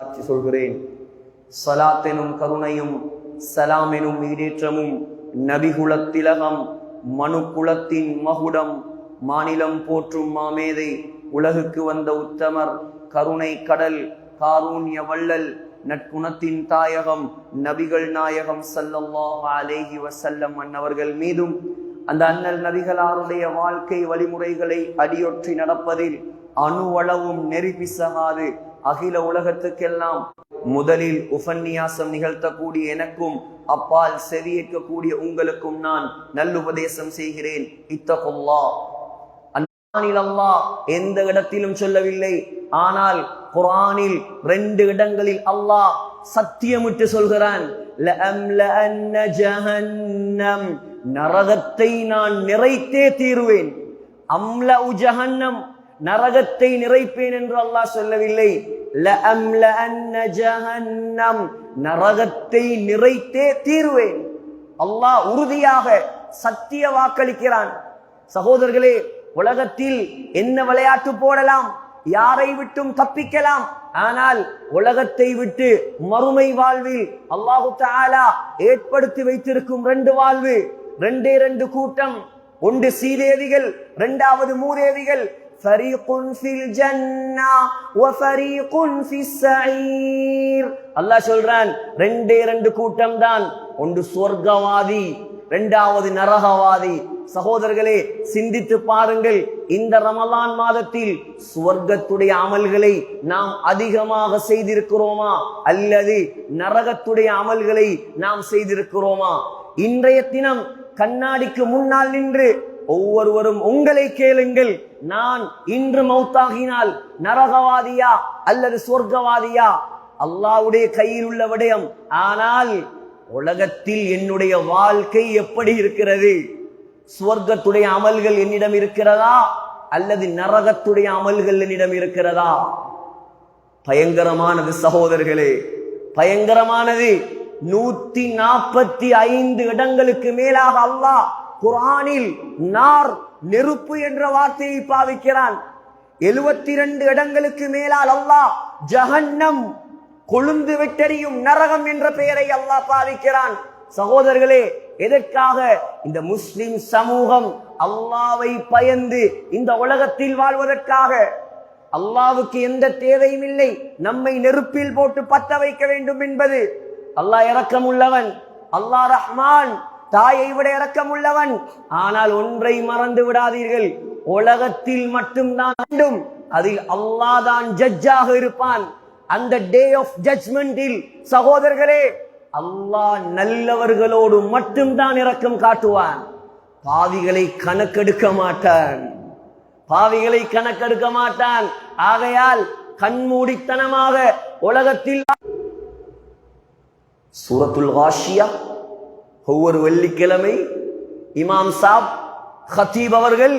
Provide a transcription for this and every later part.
சாட்சி சொல்கிறேன். ஸலாத்தெனும் கருணையும் சலாமெனும் ஈடேற்றமும் நபிகுலத்திலகம் மனுக்குலத்தின் மகுடம் மாநிலம் போற்றும் மாமேதை உலகுக்கு வந்த உத்தமர் கருணை கடல் காரூண்ய வள்ளல் நற்குணத்தின் தாயகம் நபிகள் நாயகம் ஸல்லல்லாஹு அலைஹி வஸல்லம் அன்னவர்கள் மீதும் அந்த அண்ணல் நபிகளாருடைய வாழ்க்கை வழிமுறைகளை அடியொற்றி நடப்பதில் அணுவளவும் நெறி பிசகாது அகில உலகத்துக்கெல்லாம் முதலில் உபன்யாசம் நிகழ்த்தக்கூடிய எனக்கும் அப்பால் செவியேற்கக்கூடிய உங்களுக்கும் நான் நல்லுபதேசம் செய்கிறேன். இத்தகுல்லாஹ். அல்லாஹ் எந்த இடத்திலும் சொல்லவில்லை, ஆனால் குர்ஆனில் 2 இடங்களில் அல்லாஹ் சத்தியமிட்டு சொல்கிறான். லஅம்லஅன்ன ஜஹன்னம், நரகத்தை நான் நிறைத்தே தீருவேன். அம்லஉ ஜஹன்னம், நரகத்தை நிறைப்பேன் என்று அல்லாஹ் சொல்லவில்லை. லஅம்லஅன்ன ஜஹன்னம், நரகத்தை நிறைத்தே தீருவேன். அல்லாஹ் உறுதியாக சத்திய வாக்களிக்கிறான். சகோதரர்களே, உலகத்தில் என்ன விளையாட்டு போடலாம், யாரை விட்டும் தப்பிக்கலாம், ஆனால் உலகத்தை விட்டு மறுமை வாழ்வில் அல்லாஹு தஆலா ஏற்படுத்தி வைத்திருக்கும் 2 வாழ்வு, 2 கூட்டம். ஒன்று சீதேவிகள், 2வது மூதேவிகள். ஃபரீகுன் ஃபில் ஜன்னா வ ஃபரீகுன் ஃபிஸ் ஸஈர். அல்லாஹ் சொல்றான் 2 கூட்டம் தான். ஒன்று சொர்க்கவாதி, 2வது நரகவாதி. சகோதரர்களே, சிந்தித்து பாருங்கள். இந்த ரமலான் மாதத்தில் சுவர்க்கத்துடைய அமல்களை நாம் அதிகமாக செய்திருக்கிறோமா அல்லது நரகத்துடைய அமல்களை நாம் செய்திருக்கிறோமா? இன்றைய தினம் கண்ணாடிக்கு முன்னால் நின்று ஒவ்வொருவரும் உங்களை கேளுங்கள், நான் இன்று மௌத்தாகினால் நரகவாதியா அல்லது சொர்க்கவாதியா? அல்லாஹ்வுடைய கையில் உள்ள விடயம். ஆனால் உலகத்தில் என்னுடைய வாழ்க்கை எப்படி இருக்கிறது? சுவர்க்கத்துடைய அமல்கள் என்னிடம் இருக்கிறதா அல்லது நரகத்துடைய அமல்கள் என்னிடம் இருக்கிறதா? பயங்கரமானது சகோதரர்களே, பயங்கரமானது. 145 இடங்களுக்கு மேலாக அல்லாஹ் குர்ஆனில் நார், நெருப்பு என்ற வார்த்தையை பாவிக்கிறான். 72 இடங்களுக்கு மேலால் அல்லாஹ் ஜஹன்னம், கொழுந்து விட்டெறியும் நரகம் என்ற பெயரை அல்லாஹ் பாவிக்கிறான். சகோதரர்களே, எதற்காக? இந்த முஸ்லிம் சமூகம் அல்லாஹ்வை பயந்து இந்த உலகத்தில் வாழ்வதற்காக. அல்லாஹ்வுக்கு எந்த தேவையும் இல்லை நம்மை நெருப்பில் போட்டு பத்த வைக்க வேண்டும் என்பது. அல்லாஹ் இரக்கமுள்ளவன், அல்லாஹ் ரஹ்மான், தாயை விட இரக்கமுள்ளவன். ஆனால் ஒன்றை மறந்து விடாதீர்கள், உலகத்தில் மட்டும்தான் வேண்டும், அதில் அல்லாஹ் தான் ஜட்ஜாக இருப்பான். அந்த டே ஆஃப் ஜட்ஜ்மெண்டில் சகோதரர்களே, அல்லாஹ் நல்லவர்களோடு மட்டும்தான் இரக்கம் காட்டுவான். பாவிகளை கணக்கெடுக்க மாட்டான், பாவிகளை கணக்கெடுக்க மாட்டான். ஆகையால் கண்மூடித்தனமாக உலகத்தில் சூரத்துல் காஷியா ஒவ்வொரு வெள்ளிக்கிழமை இமாம் சாப் ஹத்தீப் அவர்கள்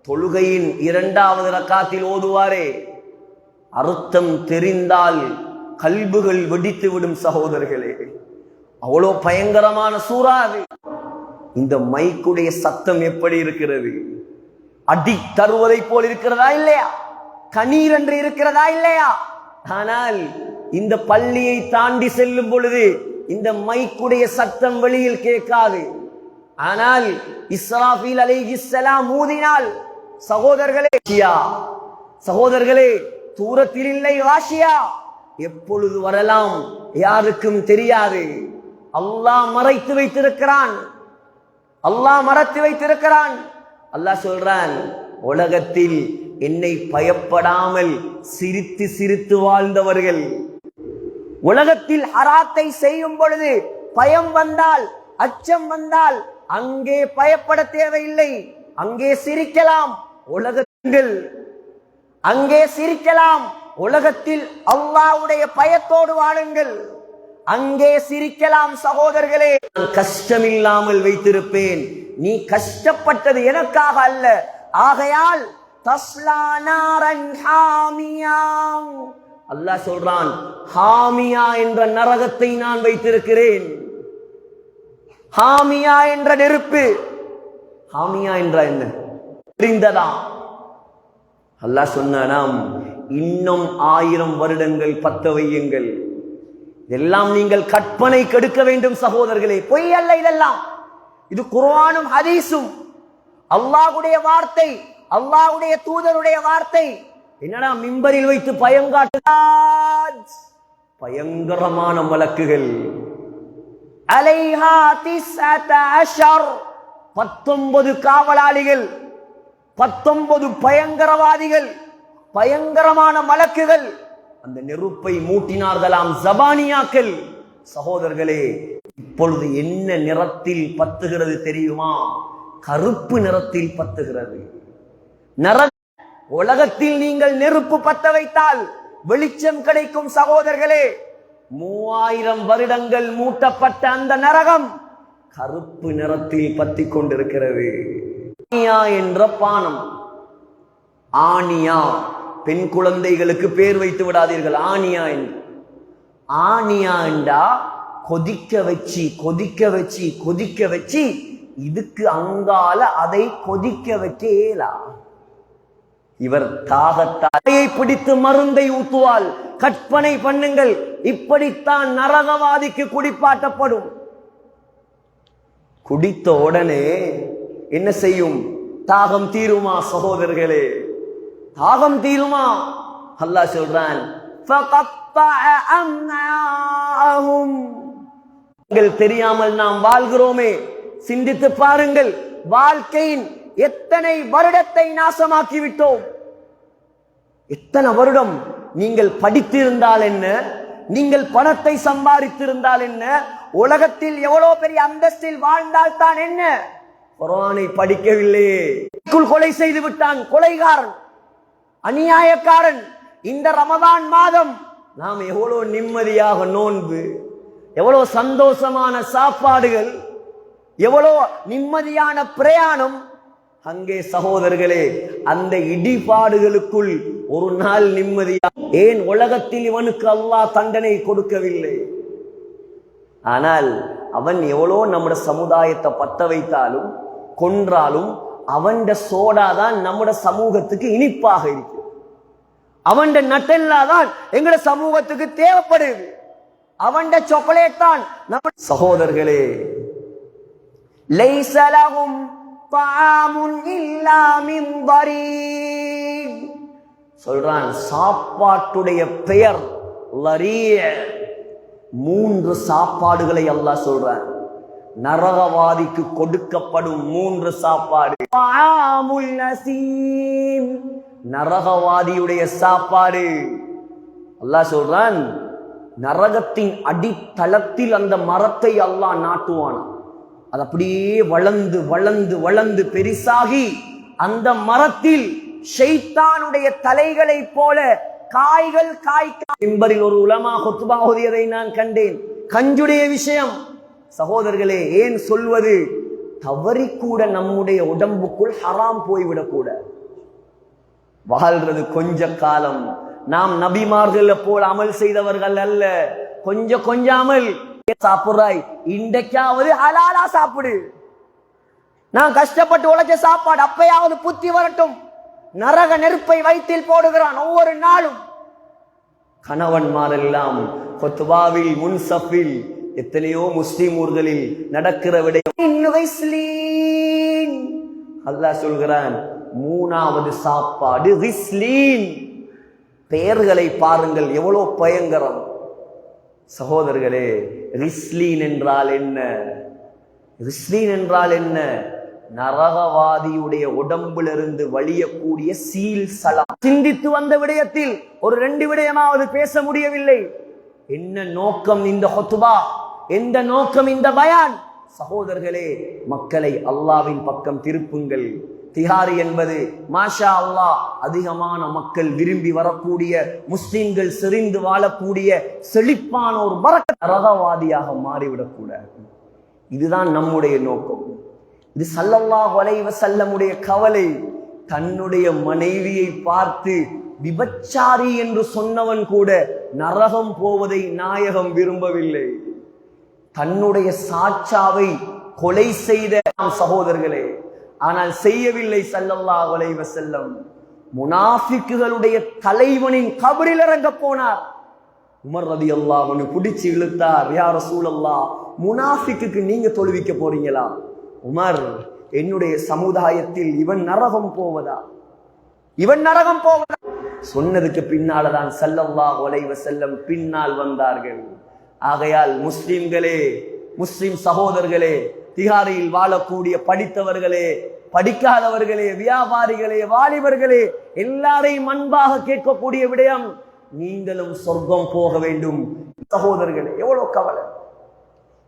தொழுகையின் 2வது ரக்காத்தில் ஓதுவாரே. அர்த்தம் தெரிந்தால் கல்புகள் வெடித்து விடும் சகோதரர்களே. அவ்வளோ பயங்கரமான சூரா அது. இந்த மைக்குடைய சத்தம் எப்படி இருக்கிறது? அடி தருவதை போல் இருக்கிறதா இல்லையா? கணீர் என்று இருக்கிறதா இல்லையா? ஆனால் இந்த பள்ளியை தாண்டி செல்லும் பொழுது இந்த மைக்குடைய சத்தம் வெளியில் கேட்காது. ஆனால் இஸ்ராஃபீல் அலைஹிஸ்ஸலாம் ஊதினால் சகோதரர்களே, சகோதரர்களே, தூரத்தில் இல்லை காஷியா, எப்பொழுது வரலாம் யாருக்கும் தெரியாது. அல்லாஹ் மறைத்து வைத்திருக்கிறான், அல்லாஹ் மறைத்து வைத்திருக்கிறான். அல்லாஹ் சொல்றான், உலகத்தில் என்னை பயப்படாமல் சிரித்து சிரித்து வாழ்ந்தவர்கள், உலகத்தில் ஹராத்தை செய்யும் பொழுது பயம் வந்தால், அச்சம் வந்தால் அங்கே பயப்பட தேவையில்லை, அங்கே சிரிக்கலாம். உலகத்தில் அங்கே சிரிக்கலாம். உலகத்தில் அல்லாஹ்வுடைய பயத்தோடு வாழுங்கள், அங்கே சிரிக்கலாம். சகோதரர்களே, கஷ்டமில்லாமல் வைத்திருப்பேன், நீ கஷ்டப்பட்டது எனக்காக அல்ல. ஆகையால் தஸ்லா நாரன் ஹாமியா, அல்லாஹ் சொல்றான், ஹாமியா என்ற நரகத்தை நான் வைத்திருக்கிறேன். ஹாமியா என்ற நெருப்பு. ஹாமியா என்ற என்ன தெரிந்ததா? அல்லாஹ் சொன்னானாம், இன்னும் 1000 வருடங்கள் பத்த வையுங்கள். இதெல்லாம் நீங்கள் கற்பனை கெடுக்க வேண்டும் சகோதரர்களே, பொய் அல்ல இதெல்லாம். இது குர்ஆனும் ஹதீஸும், அல்லாஹ்வுடைய வார்த்தை, அல்லாஹ்வுடைய தூதருடைய வார்த்தை. என்னடா மிம்பரில் வைத்து பயங்கரமான மலக்குகள், அலைஹா 19 காவலாளிகள், 19 பயங்கரவாதிகள், பயங்கரமான மலக்குகள் அந்த நெருப்பை மூட்டினார்களாம், ஜபானியாக்கள். சகோதரர்களே, இப்பொழுது என்ன நிறத்தில் பத்துகிறது தெரியுமா? கருப்பு நிறத்தில் பத்துகிறது. உலகத்தில் நீங்கள் நெருப்பு பத்த வைத்தால் வெளிச்சம் கிடைக்கும் சகோதரர்களே. 3000 வருடங்கள் மூட்டப்பட்ட அந்த நரகம் கருப்பு நிறத்தில் பத்தி கொண்டிருக்கிறது. ஆனியா என்ற பானம், ஆனியா, பெண் குழந்தைகளுக்கு பேர் வைத்து விடாதீர்கள் ஆனியா என்று. ஆனியா என்றா கொதிக்க வச்சு கொதிக்க வச்சு கொதிக்க வச்சு இதுக்கு அங்கால அதை கொதிக்க வைக்கலா. இவர் தாகத்தாயை பிடித்து மருந்தை ஊத்துவாள். கற்பனை பண்ணுங்கள், இப்படித்தான் நரகவாதிக்கு குடிப்பாட்டப்படும். குடித்த உடனே என்ன செய்யும்? தாகம் தீருமா சகோதரர்களே? தாகம் தீருமா? அல்லாஹ் சொல்றான், தெரியாமல் நாம் வாழ்கிறோமே, சிந்தித்து பாருங்கள். வாழ்க்கையின் எத்தனை வருடத்தை நாசமாக்கி விட்டோம். எத்தனை வருடம் நீங்கள் படித்திருந்தால் என்ன, நீங்கள் பணத்தை சம்பாதித்திருந்தால் என்ன, உலகத்தில் எவ்வளவு பெரிய அந்தஸ்தில் வாழ்ந்தால் தான் என்ன, குர்ஆனை படிக்கவில்லையே. கொலை செய்து விட்டான் கொலைகாரன், அநியாயக்காரன். இந்த ரமதான் மாதம் நாம் எவ்வளவு நிம்மதியாக நோன்பு, எவ்வளவு சந்தோஷமான சாப்பாடுகள், எவ்வளவு நிம்மதியான பிரயாணம். அங்கே சகோதரர்களே, அந்த இடிபாடுகளுக்குள் ஒரு நாள் நிம்மதியா. ஏன் உலகத்தில் இவனுக்கு அல்லாஹ் தண்டனை கொடுக்கவில்லை? ஆனால் அவன் எவ்வளோ நம்முடைய சமுதாயத்தை பத்த வைத்தாலும் கொன்றாலும் அவன் சோடாதான் நம்முடைய சமூகத்துக்கு இனிப்பாக இருக்கு. அவன் நட்டெல்லாதான் எங்கட சமூகத்துக்கு தேவைப்படுது. அவன் சாக்லேட் தான் நம்ம சகோதரர்களே. லைஸ லஹும் தஆமுன் இல்லா மின் தரீக் சொல்றான். சாப்பாட்டுடைய பெயர் லரீ. 3 சாப்பாடுகளை அல்லாஹ் சொல்றான். நரகவாதிக்கு கொடுக்கப்படும் 3 சாப்பாடு. தஆமுல் நஸீம், நரகவாதியுடைய சாப்பாடு. அல்லாஹ் சொல்றான், நரகத்தின் அடித்தளத்தில் அந்த மரத்தை அல்லாஹ் நாட்டுவான். அது அப்படியே வளர்ந்து வளர்ந்து வளர்ந்து பெரிசாகி அந்த மரத்தில் ஷைத்தானுடைய தலைகளை போல காய்கள் காய்க்க. மிம்பரில் ஒரு உலமா குத்பா ஓதியதை நான் கண்டேன். கஞ்சுடைய விஷயம் சகோதரர்களே, ஏன் சொல்வது? தவறி கூட நம்முடைய உடம்புக்குள் ஹராம் போய்விடக்கூட. வாழ்றது கொஞ்ச காலம். நாம் நபிமார்கள் போல் அமல் செய்தவர்கள் அல்ல. கொஞ்சம் கொஞ்சம் அமல். சாப்பிடுறாய், இன்றைக்காவது ஹலாலா சாப்பிடு. நான் கஷ்டப்பட்டு உழைச்ச சாப்பாடு அப்பயாவது புத்தி வரட்டும். நரக நெருப்பை வயிற்றில் போடுகிறான் ஒவ்வொரு நாளும். கணவன்மாரெல்லாம் ஃபத்வாவில் முன்சஃபில் எத்தனையோ முஸ்லிம் ஊர்களில் நடக்கிற விடயம். அல்லாஹ் சொல்கிறான், 3வது சாப்பாடு ரிஸ்லீன். பெயர்களை பாருங்கள், எவ்வளவு பயங்கரம் சகோதரர்களே. ரிஸ்லீன் என்றால் என்ன? ரிஸ்லீன் என்றால் என்ன? நரகவாதியுடைய உடம்பிலிருந்து வழியக்கூடிய சீல் சலா. சிந்தித்து வந்த விடயத்தில் ஒரு 2 விடயமாவது பேச முடியவில்லை. என்ன நோக்கம் இந்த ஹுத்பா? எந்த நோக்கம் இந்த பயான்? சகோதரர்களே, மக்களை அல்லாஹ்வின் பக்கம் திருப்புங்கள். திஹாரி என்பது மாஷா அல்லாஹ் அதிகமான மக்கள் விரும்பி வரக்கூடிய, முஸ்லிம்கள் செறிந்து வாழக்கூடிய செழிப்பான ஒரு பரக்கத். நரகவாதியாக மாறிவிடக்கூடாது. இதுதான் நம்முடைய நோக்கம். இது ஸல்லல்லாஹு அலைஹி வஸல்லமுடைய கவலை. தன்னுடைய மனைவியை பார்த்து விபச்சாரி என்று சொன்னவன் கூட நரகம் போவதை நாயகம் விரும்பவில்லை. தன்னுடைய சாட்சாவை கொலை செய்த சகோதரர்களே, ஆனால் செய்யவில்லை ஸல்லல்லாஹு அலைஹி வஸல்லம். முனாஃபிக்குகளுடைய தலைவனின் கபரில் இறங்க போனார். உமர் ரலியல்லாஹு அன்ஹு பிடிச்சு இழுத்தார். யா ரசூலல்லாஹ், முனாஃபிக்குக்கு நீங்க தொழுவிக்க போறீங்களா? உமர், என்னுடைய சமுதாயத்தில் இவன் நரகம் போவதா, இவன் நரகம் போவதா சொன்னதுக்கு பின்னால்தான் ஸல்லல்லாஹு அலைஹி வஸல்லம் பின்னால் வந்தார்கள். ஆகையால் முஸ்லிம்களே, முஸ்லிம் சகோதரர்களே, திகாரியில் வாழக்கூடிய படித்தவர்களே, படிக்காதவர்களே, வியாபாரிகளே, வாலிபர்களே, எல்லாரையும் அன்பாக கேட்கக்கூடிய விடயம், நீங்களும் சொர்க்கம் போக வேண்டும். சகோதரர்களே, எவ்வளவு கவலை.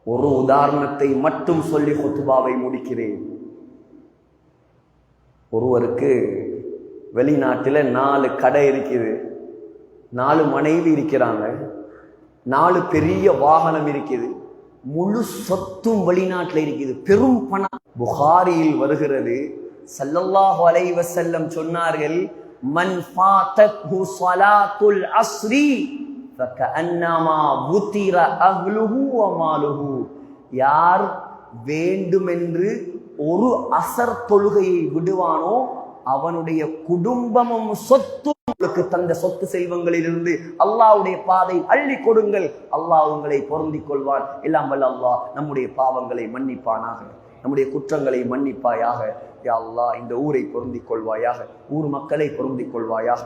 ஒரு உதாரணத்தை மட்டும் சொல்லி ஹுத்பாவை முடிக்கிறேன். ஒருவருக்கு வெளிநாட்டில் 4 கடை இருக்குது, 4 மனைவி இருக்கிறாங்க, 4 பெரிய வாகனம் இருக்குது, முழு சொத்தும் வெளிநாட்டில் இருக்குது, பெரும் பணம். புகாரியில் வருகிறது, ஸல்லல்லாஹு அலைஹி வஸல்லம் சொன்னார்கள், மன் ஃபாதத்ஹு ஸலாத்துல் அஸ்ரி ஃபகஅன்னமா புதிர அஹ்லுஹு வ மாலுஹு. யார் வேண்டுமென்று ஒரு அசர் தொழுகையை விடுவானோ அவனுடைய குடும்பமும் சொத்தும், உங்களுக்கு தந்த சொத்து செல்வங்களிலிருந்து அல்லாஹ்வுடைய பாதை அள்ளி கொடுங்கள், அல்லாஹ் உங்களை பொருந்திக் கொள்வான். எல்லாம் வல்ல அல்லாஹ் நம்முடைய பாவங்களை மன்னிப்பானாக, நம்முடைய குற்றங்களை மன்னிப்பாயாக. யா அல்லாஹ், இந்த ஊரை பொருந்திக் கொள்வாயாக, ஊர் மக்களை பொருந்திக் கொள்வாயாக.